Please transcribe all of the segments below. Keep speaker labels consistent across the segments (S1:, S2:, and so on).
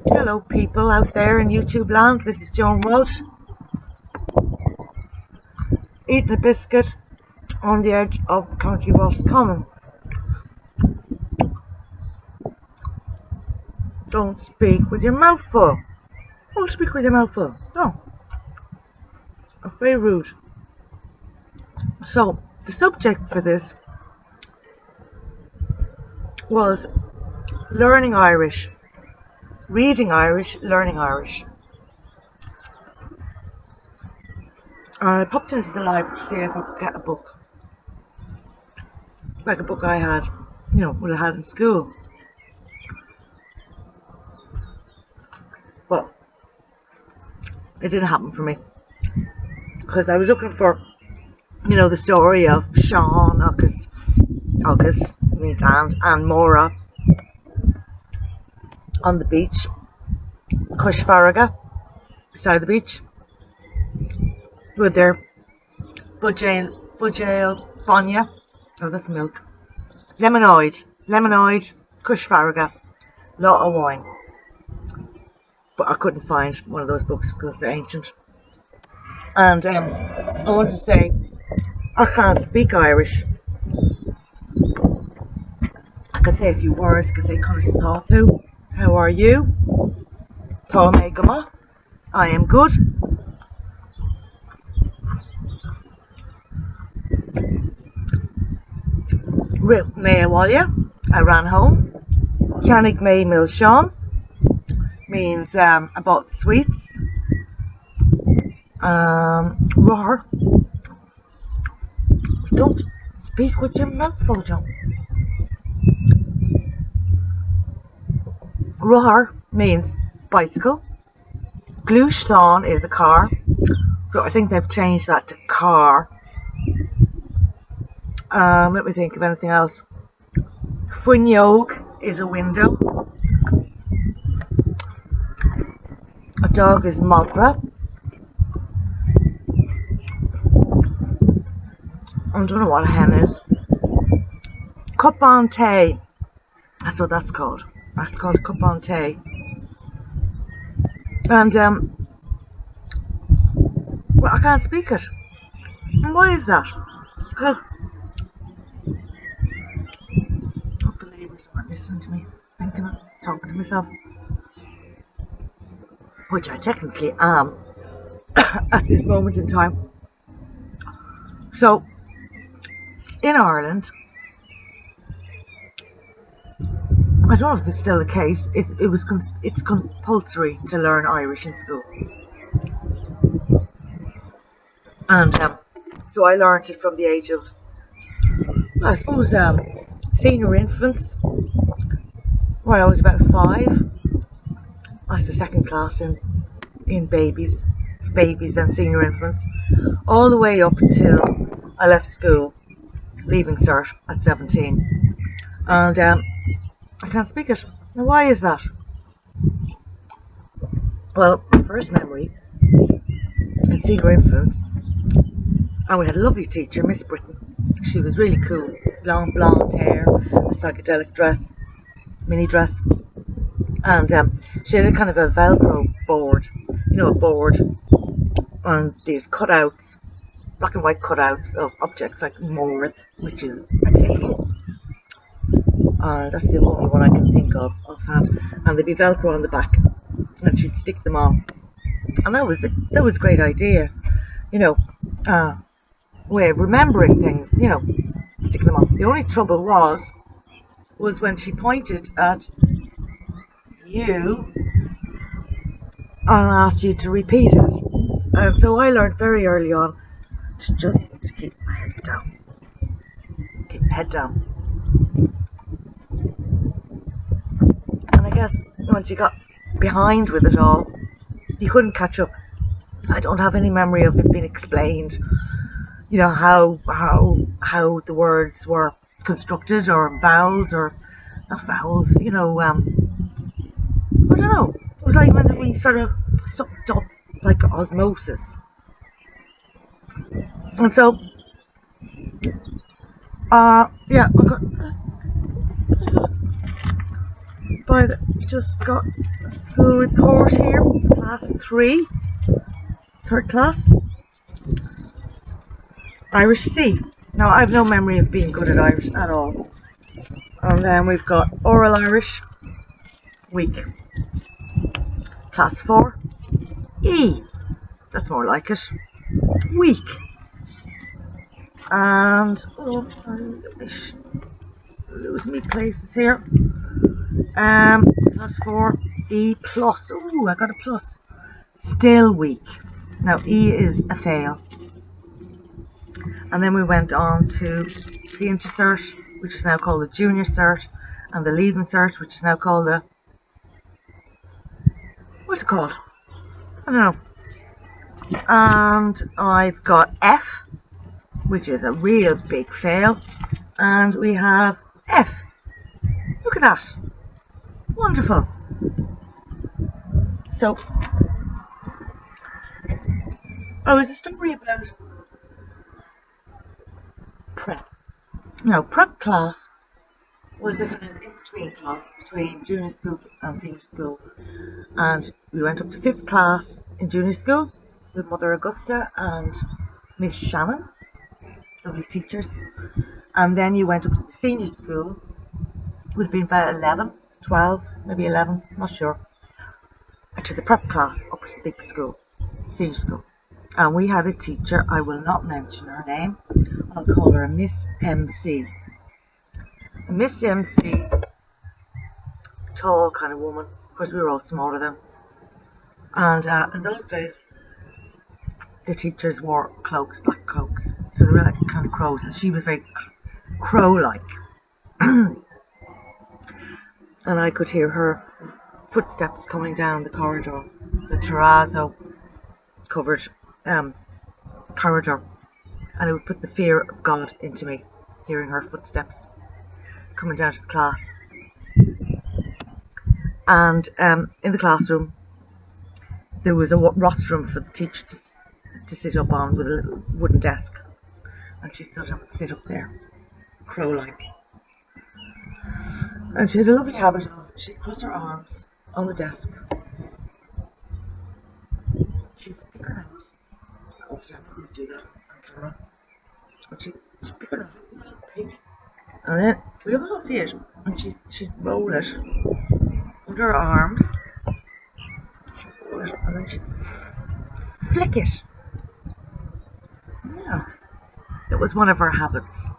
S1: Hello people out there in YouTube land, this is Joan Walsh eating a biscuit on the edge of the County Ross Common. Don't speak with your mouth full. Don't speak with your mouth full. No. That's very rude. So, the subject for this was learning Irish. Reading Irish, learning Irish. I popped into the library to see if I could get a book. Like a book I had, what I had in school. But it didn't happen for me. Because I was looking for, the story of Sean, Agus means and Mora on the beach, Cush Farraga, beside the beach, with their Budjail Bonya, oh that's milk, Lemonade, Cush Farraga, lot of wine. But I couldn't find one of those books because they're ancient. And I want to say, I can't speak Irish. I can say a few words, I can say Constantáthu. How are you? Tá mé gama. I am good. Rip me awalya. I ran home. Canig me mil Sean means I bought sweets. Roar. Don't speak with your mouth full, John. Roar means bicycle. Glúis Thán is a car. So I think they've changed that to car. Let me think of anything else. Fuinneog is a window. A dog is Modra. I don't know what a hen is. Cup on tea. That's what that's called. That's called a cup on tea. And well, I can't speak it. And why is that? Because hope the neighbours aren't listening to me, thinking of talking to myself, which I technically am at this moment in time. So in Ireland, I don't know if it's still the case. It's compulsory to learn Irish in school, and so I learned it from the age of, I suppose, senior infants. When I was about 5, that's the second class in babies and senior infants, all the way up until I left school, leaving cert at 17, and I can't speak it. Now, why is that? Well, my first memory in senior infants, and we had a lovely teacher, Miss Britton. She was really cool. Long blonde hair, a psychedelic dress, mini dress, and she had a kind of a Velcro board, a board, and these cutouts, black and white cutouts of objects like Morth, which is a table. That's the only one I can think of offhand, and there'd be Velcro on the back, and she'd stick them on, and that was a great idea, way of remembering things, sticking them on. The only trouble was when she pointed at you and asked you to repeat it, and so I learned very early on to just keep my head down, And I guess once you got behind with it all, you couldn't catch up. I don't have any memory of it being explained, how the words were constructed, or vowels, or not vowels, I don't know. It was like when we sort of sucked up like osmosis. And so, yeah, just got a school report here, class 3, third class, Irish C. Now I've no memory of being good at Irish at all. And then we've got oral Irish, week, class 4, E, that's more like it, week. And oh, I lose me places here. Class 4, E plus. Oh, I got a plus. Still weak. Now E is a fail. And then we went on to the Intercert, which is now called the Junior Cert, and the Leaving Cert, which is now called the, what's it called? I don't know. And I've got F, which is a real big fail, and we have F. Look at that. Wonderful. So, there was a story about prep. Now, prep class was a kind of in-between class between junior school and senior school. And we went up to 5th class in junior school with Mother Augusta and Miss Shannon, lovely teachers. And then you went up to the senior school, would have been about 11, 12, maybe 11, not sure, to the prep class up to the big school, senior school. And we had a teacher, I will not mention her name, I'll call her Miss MC. Miss MC, tall kind of woman, of course we were all smaller then. And in those days, the teachers wore cloaks, black cloaks, so they were like kind of crows, and she was very crow-like. And I could hear her footsteps coming down the corridor, the terrazzo covered corridor, and it would put the fear of God into me, hearing her footsteps coming down to the class. And in the classroom there was a rostrum for the teacher to sit up on, with a little wooden desk, and she sit up there, crow-like. And she had a lovely habit of, she'd cross her arms on the desk, she'd pick her nose. Obviously I couldn't do that on camera, but she'd pick her nose, pig, and then we all see it, and she'd roll it under her arms, she'd roll it, and then she'd flick it. Yeah, it was one of her habits.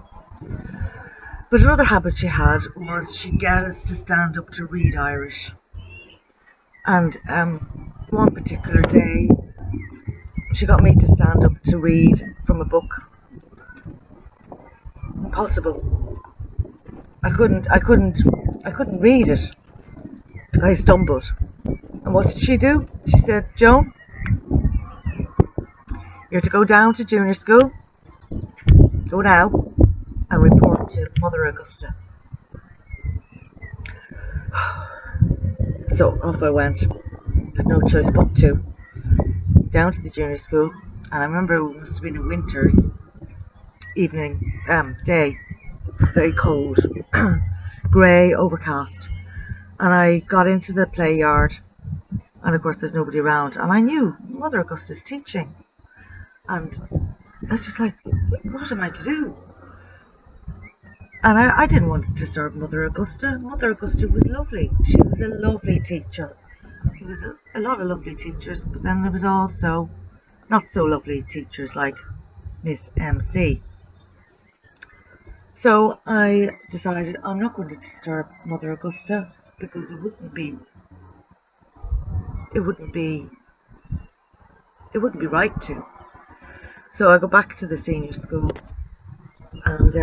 S1: But another habit she had was she'd get us to stand up to read Irish. And one particular day, she got me to stand up to read from a book. Impossible. I couldn't read it. I stumbled. And what did she do? She said, "Joan, you're to go down to junior school. Go now and report to Mother Augusta." So off I went. Had no choice but to. Down to the junior school, and I remember it must have been a winter's evening, day, very cold, grey, overcast. And I got into the play yard, and of course there's nobody around, and I knew Mother Augusta's teaching, and I was just like, what am I to do? And I didn't want to disturb Mother Augusta. Mother Augusta was lovely. She was a lovely teacher. There was a lot of lovely teachers, but then there was also not so lovely teachers like Miss MC. So I decided I'm not going to disturb Mother Augusta, because it wouldn't be right to. So I go back to the senior school, and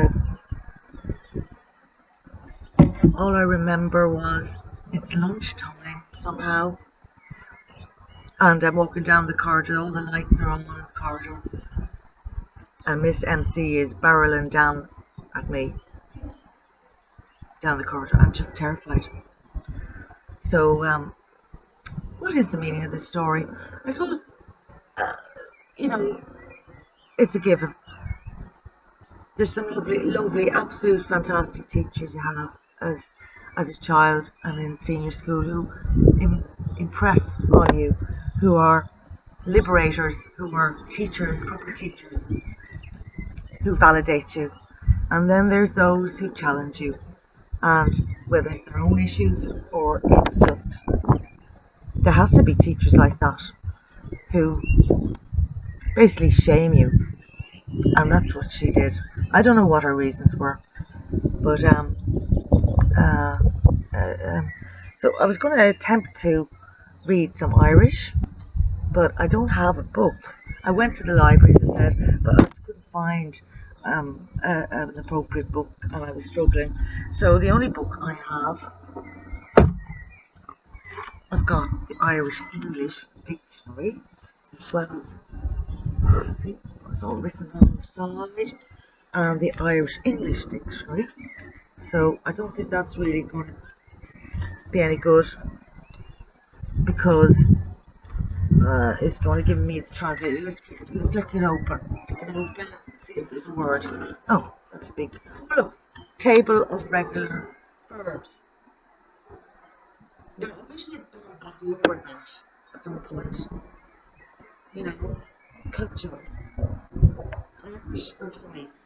S1: all I remember was it's lunchtime somehow, and I'm walking down the corridor, all the lights are on in the corridor, and Miss MC is barreling down at me down the corridor. I'm just terrified. So what is the meaning of this story? I suppose you know, it's a given. There's some lovely, absolute fantastic teachers you have, as a child and in senior school who impress on you, who are liberators, who are teachers, proper teachers, who validate you. And then there's those who challenge you, and whether it's their own issues or it's just, there has to be teachers like that who basically shame you, and that's what she did. I don't know what her reasons were, but so I was going to attempt to read some Irish, but I don't have a book. I went to the library, as I said, but I couldn't find an appropriate book, and I was struggling. So the only book I have, I've got the Irish English Dictionary. Well, see, it's all written on the side, and the Irish English Dictionary. So I don't think that's really going to be any good, because it's going to give me the translation. Let's flick it open, see if there's a word. Oh, that's big. Oh, look, table of regular verbs. Now, I wish they'd done a word that at some point. You know, culture, Irish for dummies,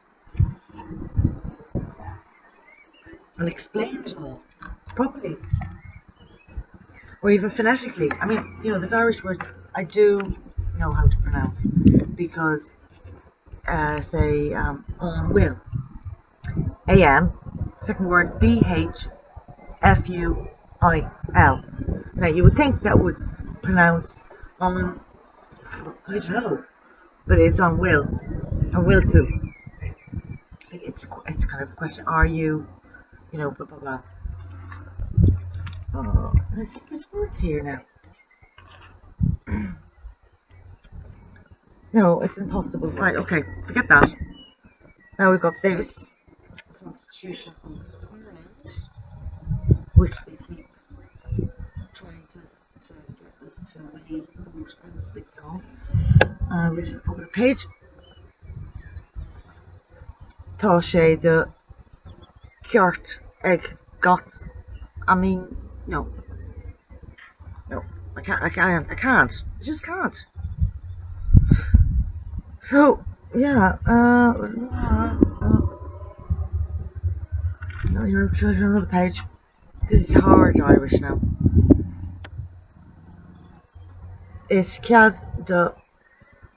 S1: and explain it all properly, or even phonetically. I mean, you know, there's Irish words I do know how to pronounce, because say will, am, second word bhful. Now you would think that would pronounce on, I don't know, but it's on will, or will to. It's kind of a question. Are you, you know, blah blah blah. Oh, there's words here now. No, it's impossible. Right, okay, forget that. Now we've got this Constitution of Ireland, which they keep trying to get us to read bits on. We'll just open a page. Tá sé de ceart ag got. I mean, no, I can't. I just can't. So yeah, no, you're showing another page. This is hard Irish now. Is cead de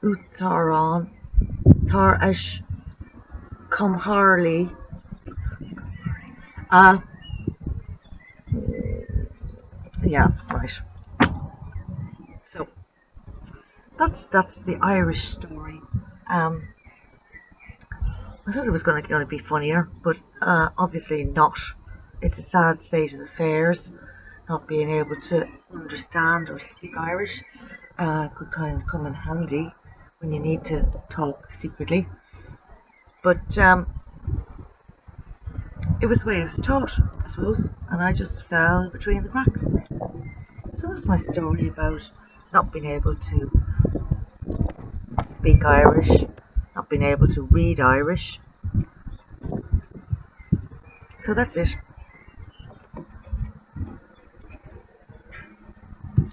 S1: útarán tar eis comharlí yeah, right. So that's the Irish story. I thought it was going to be funnier, but obviously not. It's a sad state of affairs. Not being able to understand or speak Irish could kind of come in handy when you need to talk secretly. But it was the way it was taught, I suppose, and I just fell between the cracks. So that's my story about not being able to speak Irish, not being able to read Irish. So that's it.